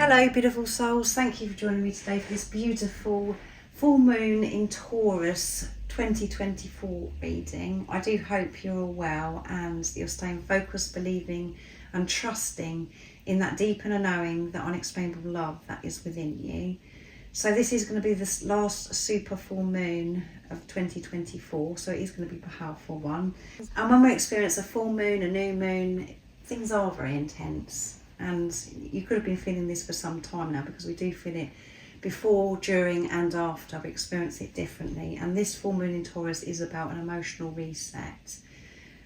Hello beautiful souls, thank you for joining me today for this beautiful full moon in Taurus 2024 reading. I do hope you're all well and that you're staying focused, believing and trusting in that deep inner knowing, that unexplainable love that is within you. So this is going to be the last super full moon of 2024, so it is going to be a powerful one. And when we experience a full moon, a new moon, things are very intense. And you could have been feeling this for some time now, because we do feel it before, during and after. We experience it differently. And this full moon in Taurus is about an emotional reset.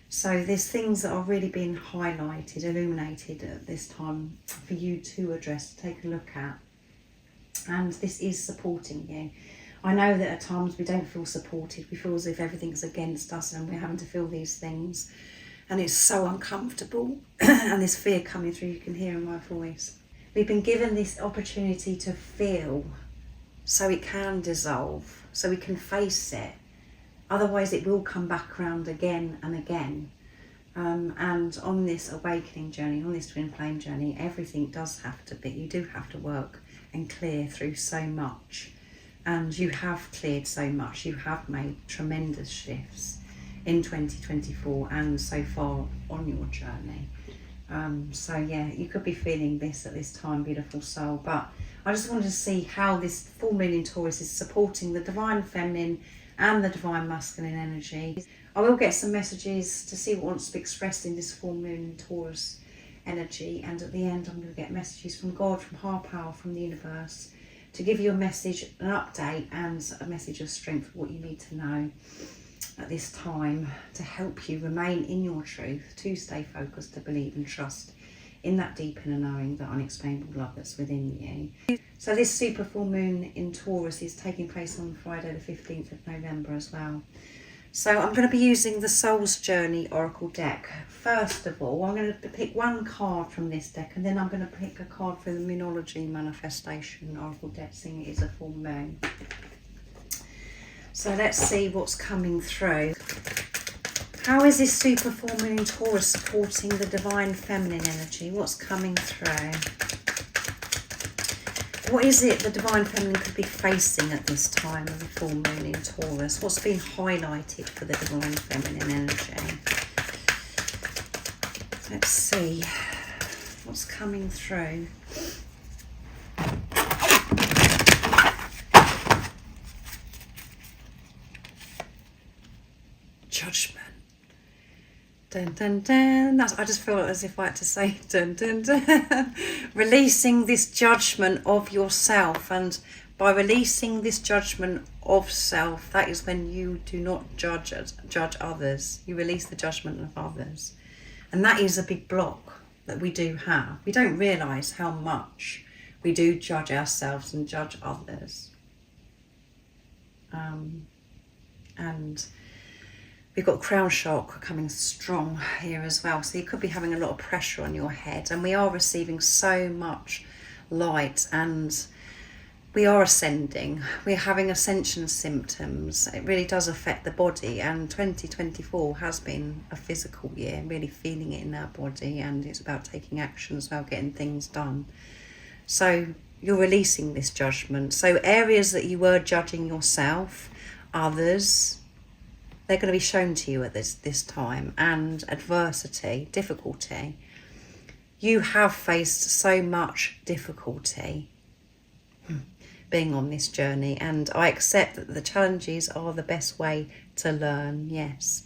So there's things that are really being highlighted, illuminated at this time for you to address, to take a look at. And this is supporting you. I know that at times we don't feel supported. We feel as if everything's against us and we're having to feel these things. And it's so uncomfortable. And this fear coming through, you can hear in my voice. We've been given this opportunity to feel so it can dissolve, so we can face it. Otherwise it will come back around again and again. And on this awakening journey, on this twin flame journey, everything does have to be, you do have to work and clear through so much. And you have cleared so much. You have made tremendous shifts in 2024 and so far on your journey. So yeah, you could be feeling this at this time, beautiful soul. But I just wanted to see how this full moon in Taurus is supporting the divine feminine and the divine masculine energy. I will get some messages to see what wants to be expressed in this full moon in Taurus energy, and at the end I'm going to get messages from God, from higher power, from the universe, to give you a message, an update and a message of strength for what you need to know at this time, to help you remain in your truth, to stay focused, to believe and trust in that deep inner knowing, that unexplainable love that's within you. So this super full moon in Taurus is taking place on Friday the 15th of November as well. So I'm going to be using the Soul's Journey Oracle deck. First of all, I'm going to pick one card from this deck, and then I'm going to pick a card for the Moonology Manifestation Oracle deck, seeing it is a full moon. So let's see what's coming through. How is this super full moon in Taurus supporting the divine feminine energy? What's coming through? What is it the divine feminine could be facing at this time of the full moon in Taurus? What's been highlighted for the divine feminine energy? Let's see what's coming through. Judgment. Dun dun dun. I just feel as if I had to say dun dun dun. Releasing this judgment of yourself, and by releasing this judgment of self, that is when you do not judge others. You release the judgment of others, and that is a big block that we do have. We don't realise how much we do judge ourselves and judge others. And we've got crown chakra coming strong here as well. So you could be having a lot of pressure on your head. And we are receiving so much light, and we are ascending. We're having ascension symptoms. It really does affect the body. And 2024 has been a physical year, really feeling it in our body. And it's about taking action as well, getting things done. So you're releasing this judgment. So areas that you were judging yourself, others, they're going to be shown to you at this time. And adversity, difficulty. You have faced so much difficulty being on this journey, and I accept that the challenges are the best way to learn, yes.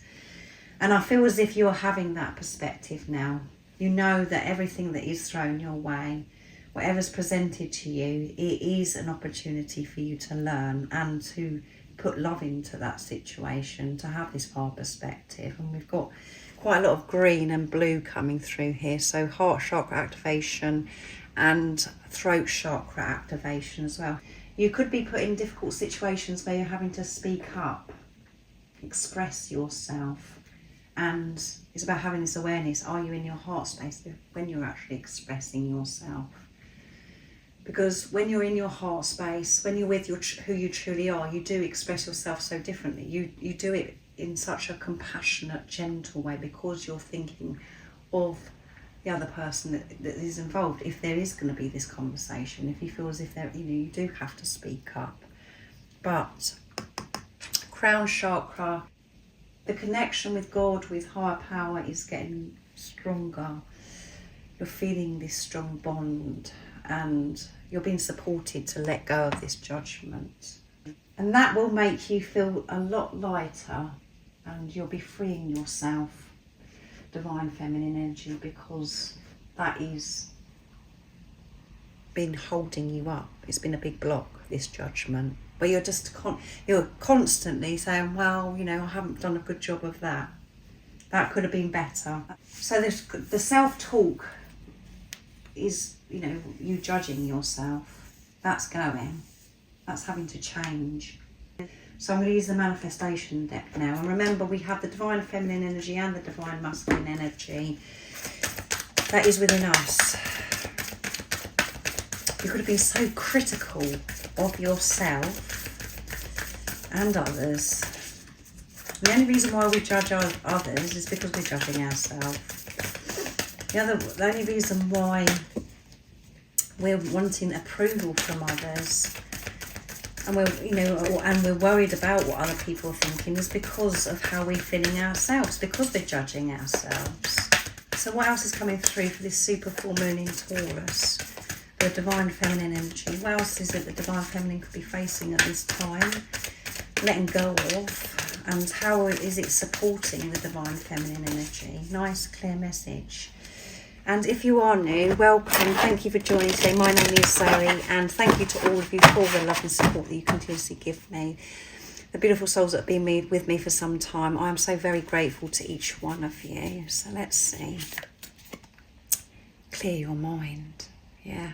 And I feel as if you're having that perspective now. You know that everything that is thrown your way, whatever's presented to you, it is an opportunity for you to learn and to put love into that situation, to have this far perspective. And we've got quite a lot of green and blue coming through here, so heart chakra activation and throat chakra activation as well. You could be put in difficult situations where you're having to speak up, express yourself, and it's about having this awareness. Are you in your heart space when you're actually expressing yourself? Because when you're in your heart space, when you're with who you truly are, you do express yourself so differently. You do it in such a compassionate, gentle way, because you're thinking of the other person that is involved, if there is going to be this conversation, if you feel as if there, you do have to speak up. But crown chakra, the connection with God, with higher power, is getting stronger. You're feeling this strong bond, and you're being supported to let go of this judgment. And that will make you feel a lot lighter, and you'll be freeing yourself, divine feminine energy, because that is been holding you up. It's been a big block, this judgment, where you're just you're constantly saying, well, I haven't done a good job of that. That could have been better. So the self-talk is, you judging yourself. That's having to change. So I'm going to use the manifestation deck now. And remember, we have the divine feminine energy and the divine masculine energy that is within us. You could have been so critical of yourself and others. The only reason why we judge others is because we're judging ourselves. The only reason why we're wanting approval from others, and we're worried about what other people are thinking, is because of how we're feeling ourselves, because we're judging ourselves. So what else is coming through for this super full moon in Taurus? The divine feminine energy. What else is it the divine feminine could be facing at this time, letting go of, and how is it supporting the divine feminine energy? Nice, clear message. And if you are new, welcome. Thank you for joining today. My name is Zoe, and thank you to all of you for the love and support that you continuously give me. The beautiful souls that have been with me for some time, I am so very grateful to each one of you. So let's see. Clear your mind. Yeah.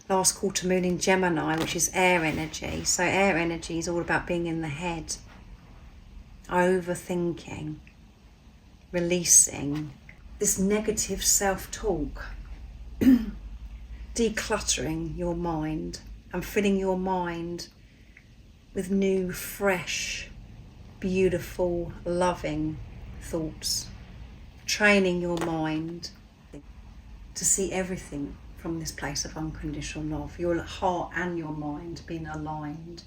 Last quarter moon in Gemini, which is air energy. So air energy is all about being in the head, overthinking, releasing this negative self-talk, decluttering your mind and filling your mind with new, fresh, beautiful, loving thoughts, training your mind to see everything from this place of unconditional love, your heart and your mind being aligned.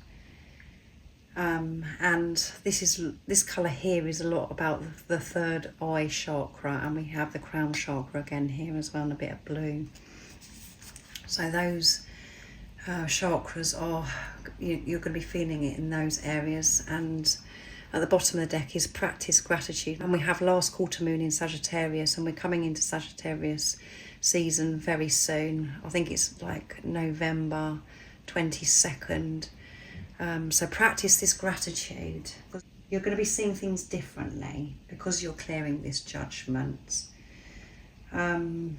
And this colour here is a lot about the third eye chakra, and we have the crown chakra again here as well, and a bit of blue. So those chakras are, you're going to be feeling it in those areas. And at the bottom of the deck is practice gratitude, and we have last quarter moon in Sagittarius, and we're coming into Sagittarius season very soon. I think it's like November 22nd. So practice this gratitude. You're going to be seeing things differently because you're clearing this judgment. And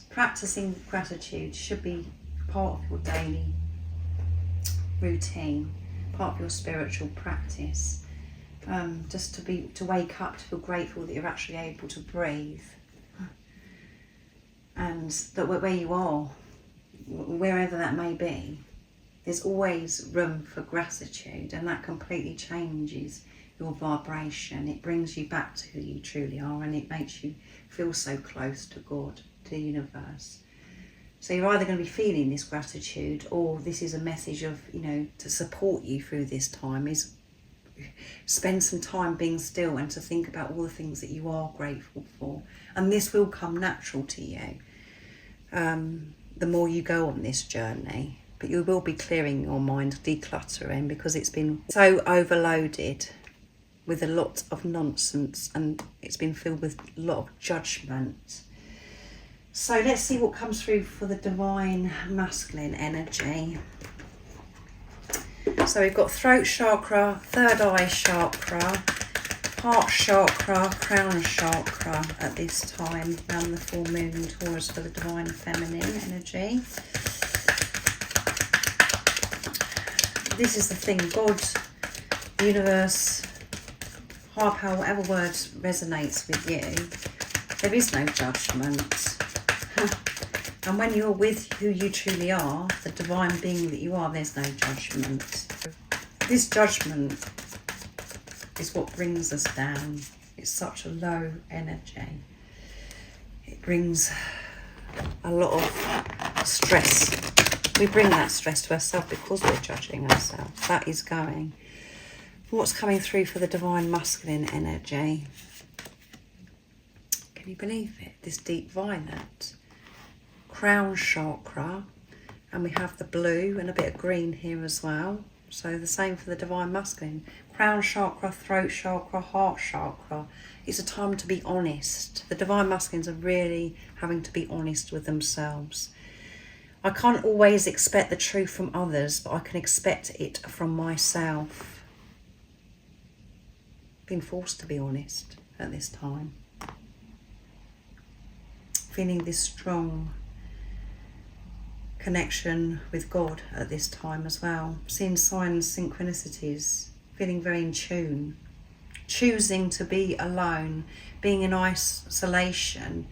practicing gratitude should be part of your daily routine, part of your spiritual practice. Just to wake up, to feel grateful that you're actually able to breathe, and that where you are, wherever that may be, there's always room for gratitude, and that completely changes your vibration. It brings you back to who you truly are, and it makes you feel so close to God, to the universe. So you're either going to be feeling this gratitude, or this is a message of, to support you through this time, is spend some time being still and to think about all the things that you are grateful for. And this will come natural to you the more you go on this journey. But you will be clearing your mind, decluttering, because it's been so overloaded with a lot of nonsense, and it's been filled with a lot of judgment. So let's see what comes through for the divine masculine energy. So we've got throat chakra, third eye chakra, heart chakra, crown chakra at this time, around the full moon in Taurus for the divine feminine energy. This is the thing, God, the universe, higher power, whatever word resonates with you, there is no judgment. And when you're with who you truly are, the divine being that you are, there's no judgment. This judgment is what brings us down. It's such a low energy. it brings a lot of stress. We bring that stress to ourselves because we're judging ourselves. That is going. What's coming through for the divine masculine energy? Can you believe it? This deep violet. Crown chakra. And we have the blue and a bit of green here as well. So the same for the divine masculine. Crown chakra, throat chakra, heart chakra. It's a time to be honest. The divine masculines are really having to be honest with themselves. I can't always expect the truth from others, but I can expect it from myself. Being forced to be honest at this time. Feeling this strong connection with God at this time as well. Seeing signs, synchronicities, feeling very in tune. Choosing to be alone, being in isolation,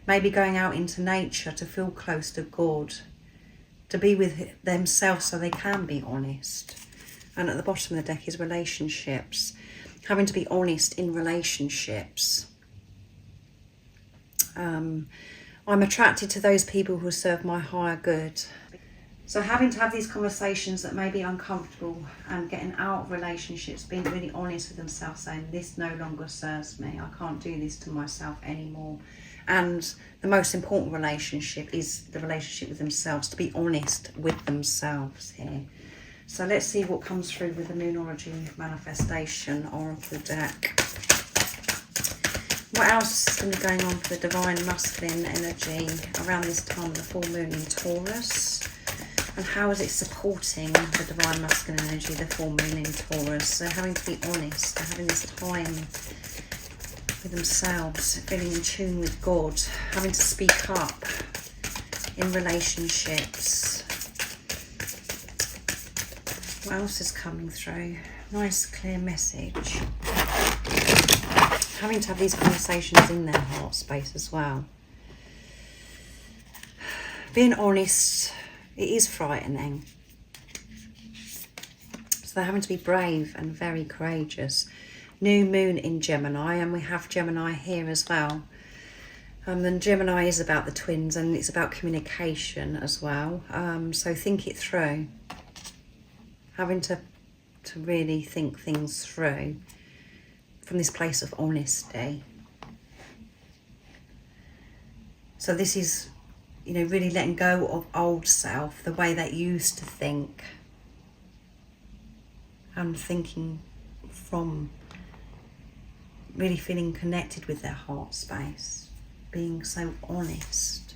maybe going out into nature to feel close to God, to be with themselves so they can be honest. And at the bottom of the deck is relationships. Having to be honest in relationships. I'm attracted to those people who serve my higher good. So having to have these conversations that may be uncomfortable and getting out of relationships, being really honest with themselves, saying this no longer serves me, I can't do this to myself anymore. And the most important relationship is the relationship with themselves, to be honest with themselves here. So let's see what comes through with the Moonology Manifestation Oracle deck. What else is going to be going on for the divine masculine energy around this time of the full moon in Taurus? And how is it supporting the divine masculine energy, the full moon in Taurus? So having to be honest, having this time with themselves, feeling in tune with God, having to speak up in relationships. What else is coming through? Nice clear message. Having to have these conversations in their heart space as well. Being honest, it is frightening. So they're having to be brave and very courageous. New moon in Gemini, and we have Gemini here as well. And Gemini is about the twins, and it's about communication as well. So think it through. Having to really think things through from this place of honesty. So this is, you know, really letting go of old self, the way they used to think, and thinking from really feeling connected with their heart space, being so honest.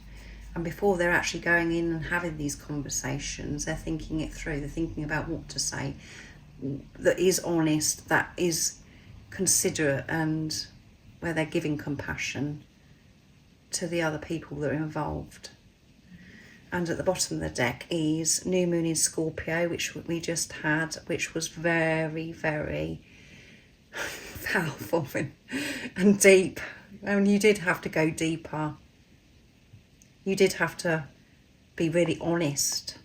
And before they're actually going in and having these conversations, they're thinking it through. They're thinking about what to say that is honest, that is considerate, and where they're giving compassion to the other people that are involved. And at the bottom of the deck is new moon in Scorpio, which we just had, which was very, very powerful and deep. And you did have to go deeper. You did have to be really honest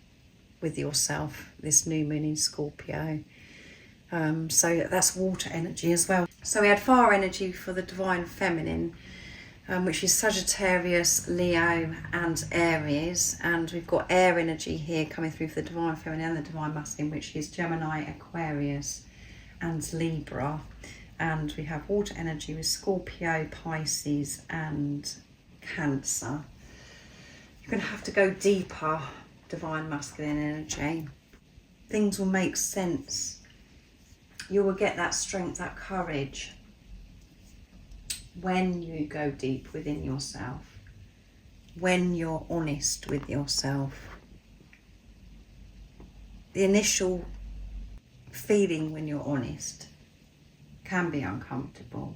with yourself, this new moon in Scorpio. So that's water energy as well. So we had fire energy for the divine feminine, which is Sagittarius, Leo and Aries. And we've got air energy here coming through for the divine feminine and the divine masculine, which is Gemini, Aquarius and Libra. And we have water energy with Scorpio, Pisces and Cancer. You're going to have to go deeper, divine masculine energy. Things will make sense. You will get that strength, that courage when you go deep within yourself, when you're honest with yourself. The initial feeling when you're honest can be uncomfortable.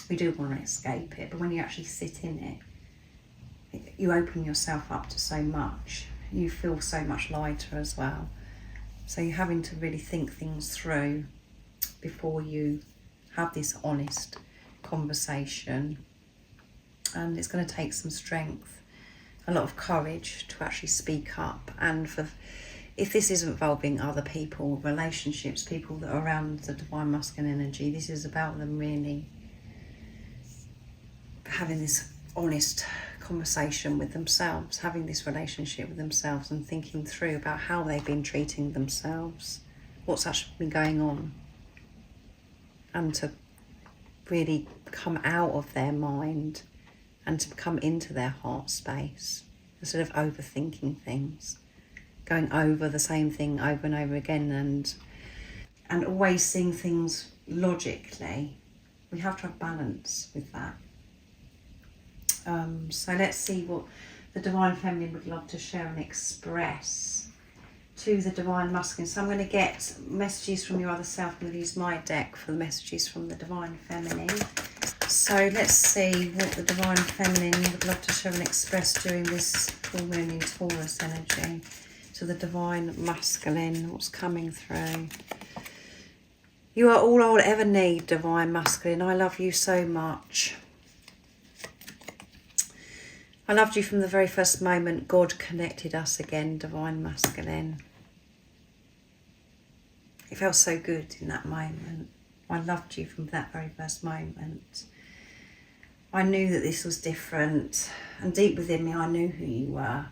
We do want to escape it, but when you actually sit in it, you open yourself up to so much. You feel so much lighter as well. So you're having to really think things through before you have this honest conversation. And it's going to take some strength, a lot of courage to actually speak up. And if this is involving other people, relationships, people that are around the divine masculine energy, this is about them really having this honest conversation with themselves, having this relationship with themselves and thinking through about how they've been treating themselves, what's actually been going on, and to really come out of their mind and to come into their heart space instead of overthinking things, going over the same thing over and over again and always seeing things logically. We have to have balance with that. So let's see what the Divine Feminine would love to share and express to the Divine Masculine. So I'm going to get messages from your other self. I'm going to use my deck for the messages from the Divine Feminine. So let's see what the Divine Feminine would love to share and express during this full moon in Taurus energy. To the Divine Masculine, what's coming through. You are all I will ever need, Divine Masculine. I love you so much. I loved you from the very first moment God connected us again, Divine Masculine. It felt so good in that moment. I loved you from that very first moment. I knew that this was different, and deep within me I knew who you were.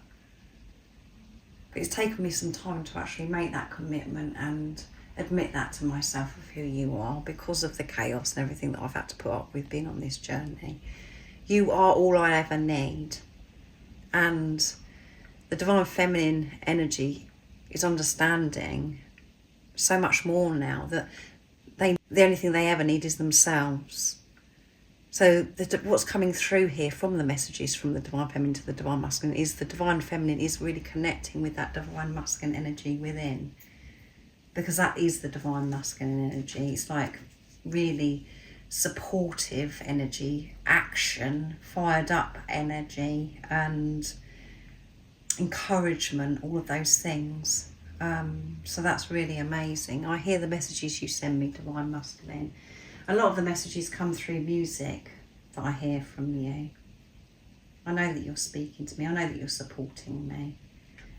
But it's taken me some time to actually make that commitment and admit that to myself of who you are, because of the chaos and everything that I've had to put up with being on this journey. You are all I ever need. And the Divine Feminine energy is understanding so much more now that the only thing they ever need is themselves. So what's coming through here from the messages from the Divine Feminine to the Divine Masculine is the Divine Feminine is really connecting with that Divine Masculine energy within. Because that is the Divine Masculine energy. It's like really supportive energy, action, fired up energy, and encouragement, all of those things. So that's really amazing. I hear the messages you send me, Divine Masculine. A lot of the messages come through music that I hear from you. I know that you're speaking to me. I know that you're supporting me.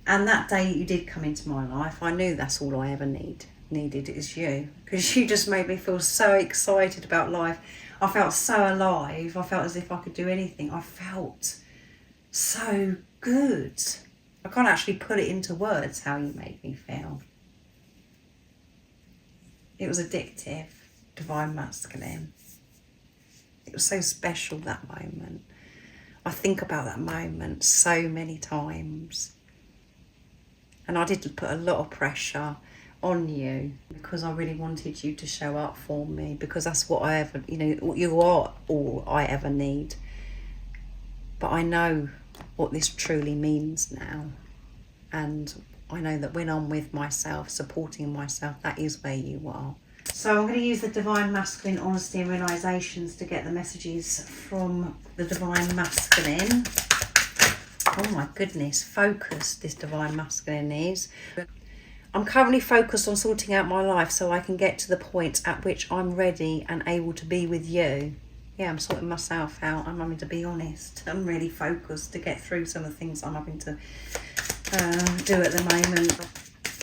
And that day that you did come into my life, I knew that's all I ever needed is you. Because you just made me feel so excited about life. I felt so alive. I felt as if I could do anything. I felt so good. I can't actually put it into words how you made me feel. It was addictive, Divine Masculine. It was so special, that moment. I think about that moment so many times. And I did put a lot of pressure on you because I really wanted you to show up for me, because that's what I ever, you are all I ever need. But I know what this truly means now. And I know that when I'm with myself, supporting myself, that is where you are. So I'm going to use the Divine Masculine Honesty and Realizations to get the messages from the Divine Masculine. Oh my goodness, focused this Divine Masculine is. I'm currently focused on sorting out my life so I can get to the point at which I'm ready and able to be with you. Yeah, I'm sorting myself out. I'm having to be honest. I'm really focused to get through some of the things I'm having to do at the moment.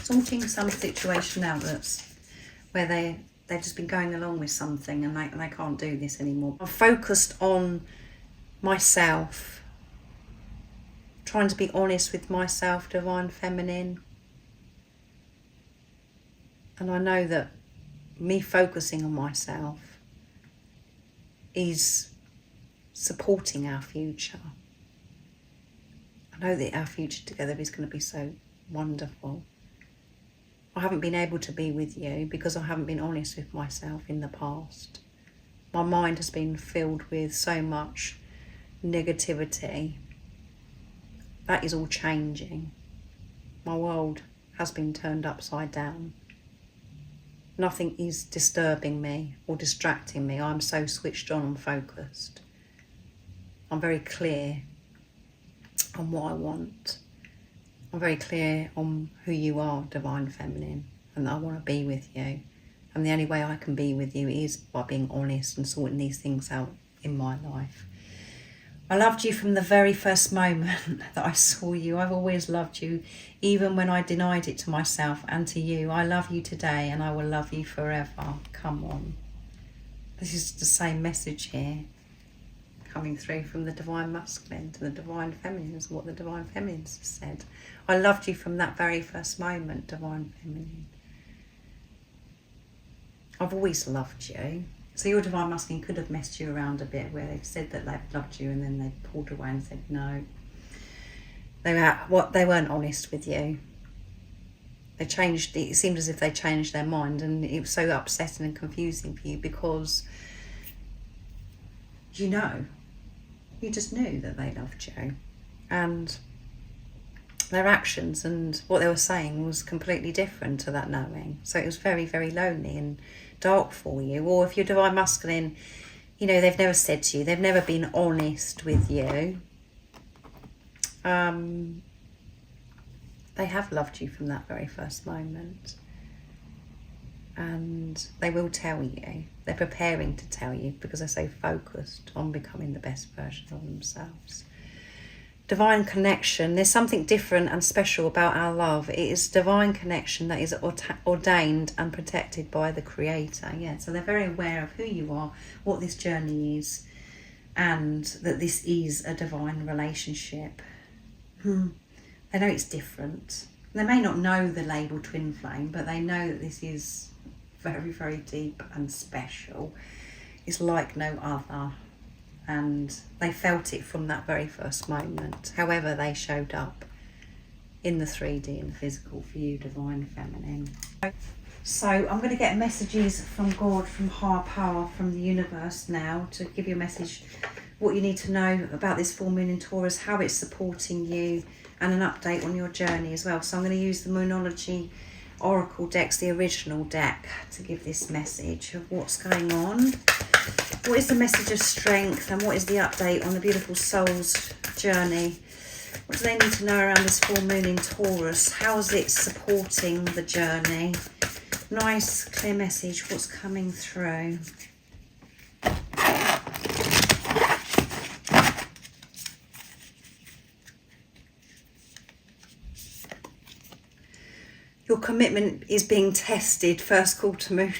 Sorting some situation out that's where they've just been going along with something and they can't do this anymore. I'm focused on myself, trying to be honest with myself, Divine Feminine. And I know that me focusing on myself is supporting our future. I know that our future together is going to be so wonderful. I haven't been able to be with you because I haven't been honest with myself in the past. My mind has been filled with so much negativity. That is all changing. My world has been turned upside down. Nothing is disturbing me or distracting me. I'm so switched on and focused. I'm very clear on what I want. I'm very clear on who you are, Divine Feminine, and that I want to be with you. And the only way I can be with you is by being honest and sorting these things out in my life. I loved you from the very first moment that I saw you. I've always loved you, even when I denied it to myself and to you. I love you today and I will love you forever. Come on. This is the same message here. coming through from the divine masculine to the divine feminine is what the divine feminines have said. I loved you from that very first moment, divine feminine. I've always loved you. So your divine masculine could have messed you around a bit, where they've said that they've loved you and then they pulled away and said no. They weren't honest with you. They changed. It seemed as if they changed their mind, and it was so upsetting and confusing for you because you just knew that they loved you, and their actions and what they were saying was completely different to that knowing. So it was very, very lonely and dark for you. Or if you're divine masculine, they've never said to you, they've never been honest with you. They have loved you from that very first moment, and they will tell you. They're preparing to tell you because they're so focused on becoming the best version of themselves. Divine connection, there's something different and special about our love. It is divine connection that is ordained and protected by the Creator. Yeah, so they're very aware of who you are, what this journey is, and that this is a divine relationship. They know it's different. They may not know the label twin flame, but they know that this is very, very deep and special. It's like no other. And they felt it from that very first moment. However they showed up in the 3D and the physical for you, divine feminine. So I'm going to get messages from God, from higher power, from the universe now, to give you a message, what you need to know about this full moon in Taurus, how it's supporting you, and an update on your journey as well. So I'm going to use the Moonology Oracle decks, the original deck, to give this message of what's going on. What is the message of strength, and what is the update on the beautiful soul's journey? What do they need to know around this full moon in Taurus? How is it supporting the journey? Nice, clear message. What's coming through? Your commitment is being tested. First quarter moon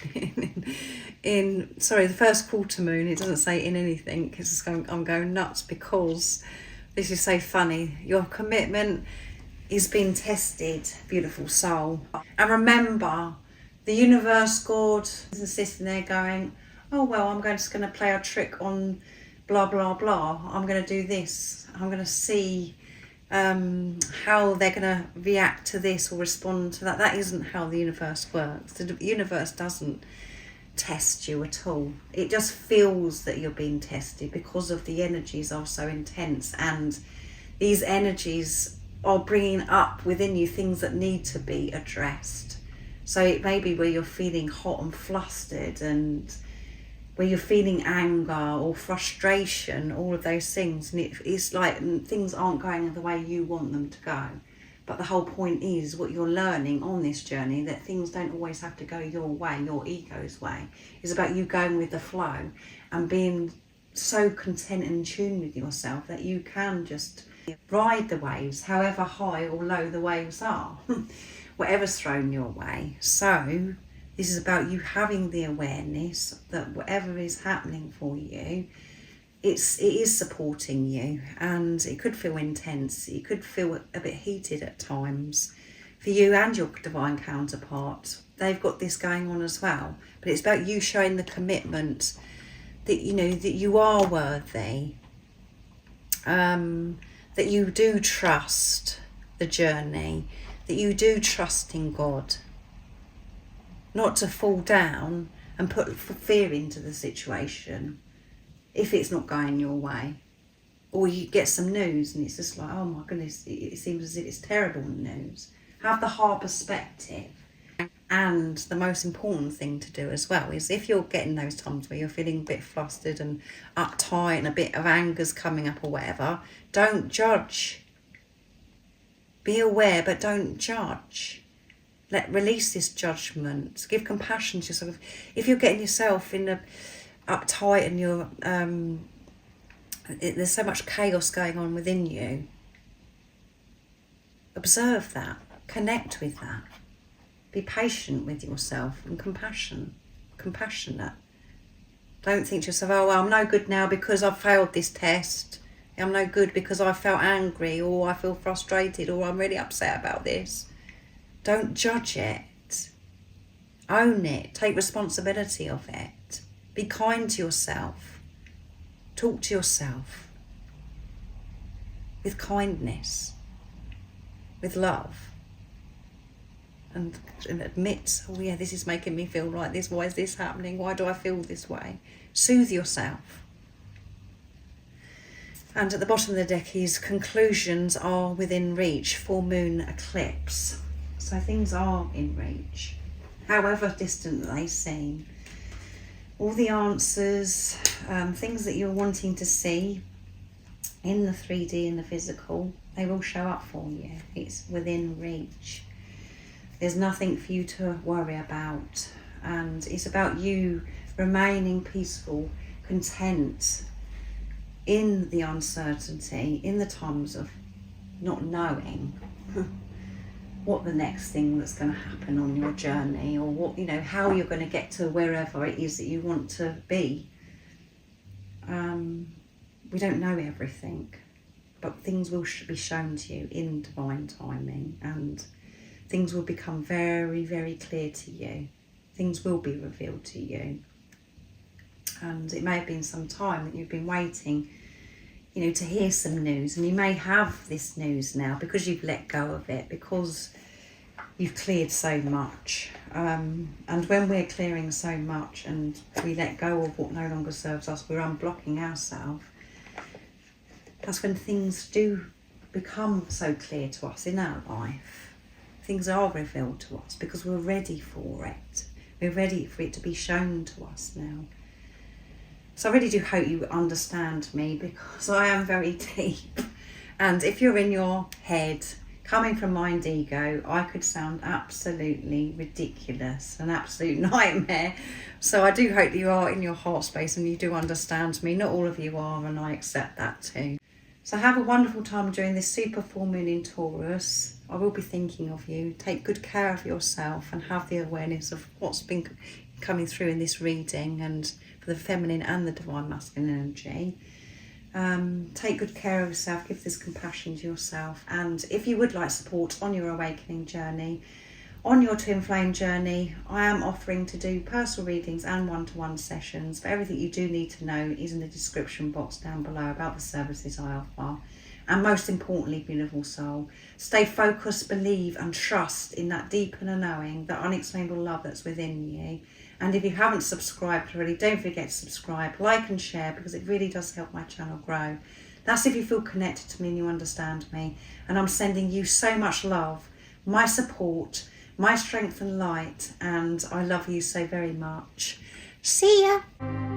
the first quarter moon. It doesn't say in anything, because I'm going nuts because this is so funny. Your commitment is being tested, beautiful soul. And remember, the universe, God, is sitting there going, oh well, I'm just going to play a trick on blah blah blah. I'm going to do this. I'm going to see how they're going to react to this or respond to that. That isn't how the universe works. The universe doesn't test you at all. It just feels that you're being tested because of the energies are so intense, and these energies are bringing up within you things that need to be addressed. So it may be where you're feeling hot and flustered, and where you're feeling anger or frustration, all of those things, and it's like things aren't going the way you want them to go. But the whole point is, what you're learning on this journey, that things don't always have to go your way, your ego's way. It's about you going with the flow and being so content and in tune with yourself that you can just ride the waves, however high or low the waves are, whatever's thrown your way. So this is about you having the awareness that whatever is happening for you, it is supporting you, and it could feel intense. It could feel a bit heated at times for you and your divine counterpart. They've got this going on as well, but it's about you showing the commitment that that you are worthy, that you do trust the journey, that you do trust in God, not to fall down and put fear into the situation if it's not going your way. Or you get some news and it's just like, oh my goodness, it seems as if it's terrible news. Have the hard perspective. And the most important thing to do as well is, if you're getting those times where you're feeling a bit flustered and uptight and a bit of anger's coming up or whatever, don't judge. Be aware, but don't judge. Release this judgment. Give compassion to yourself. If you're getting yourself in a uptight and you're there's so much chaos going on within you, observe that, connect with that, be patient with yourself and compassionate. Don't think to yourself, oh, well, I'm no good now because I've failed this test. I'm no good because I felt angry, or I feel frustrated, or I'm really upset about this. Don't judge it. Own it. Take responsibility of it. Be kind to yourself. Talk to yourself with kindness, with love. And admit, oh yeah, this is making me feel like this. Why is this happening? Why do I feel this way? Soothe yourself. And at the bottom of the deck is conclusions are within reach, full moon eclipse. So things are in reach, however distant they seem. All the answers, things that you're wanting to see in the 3D, in the physical, they will show up for you. It's within reach. There's nothing for you to worry about. And it's about you remaining peaceful, content, in the uncertainty, in the times of not knowing what the next thing that's going to happen on your journey, or what, how you're going to get to wherever it is that you want to be. We don't know everything, but things will be shown to you in divine timing, and things will become very, very clear to you. Things will be revealed to you. And it may have been some time that you've been waiting, to hear some news, and you may have this news now because you've let go of it, because you've cleared so much. And when we're clearing so much and we let go of what no longer serves us, we're unblocking ourselves. That's when things do become so clear to us in our life. Things are revealed to us because we're ready for it. We're ready for it to be shown to us now. So I really do hope you understand me, because I am very deep. And if you're in your head, coming from mind ego, I could sound absolutely ridiculous, an absolute nightmare. So I do hope you are in your heart space and you do understand me. Not all of you are, and I accept that too. So have a wonderful time during this super full moon in Taurus. I will be thinking of you. Take good care of yourself and have the awareness of what's been coming through in this reading, and for the feminine and the divine masculine energy. Take good care of yourself, give this compassion to yourself, and if you would like support on your awakening journey, on your twin flame journey, I am offering to do personal readings and one-to-one sessions. But everything you do need to know is in the description box down below about the services I offer. And most importantly, beautiful soul, stay focused, believe and trust in that deep inner knowing, that unexplainable love that's within you. And if you haven't subscribed already, don't forget to subscribe, like and share, because it really does help my channel grow. That's if you feel connected to me and you understand me. And I'm sending you so much love, my support, my strength and light, and I love you so very much. See ya!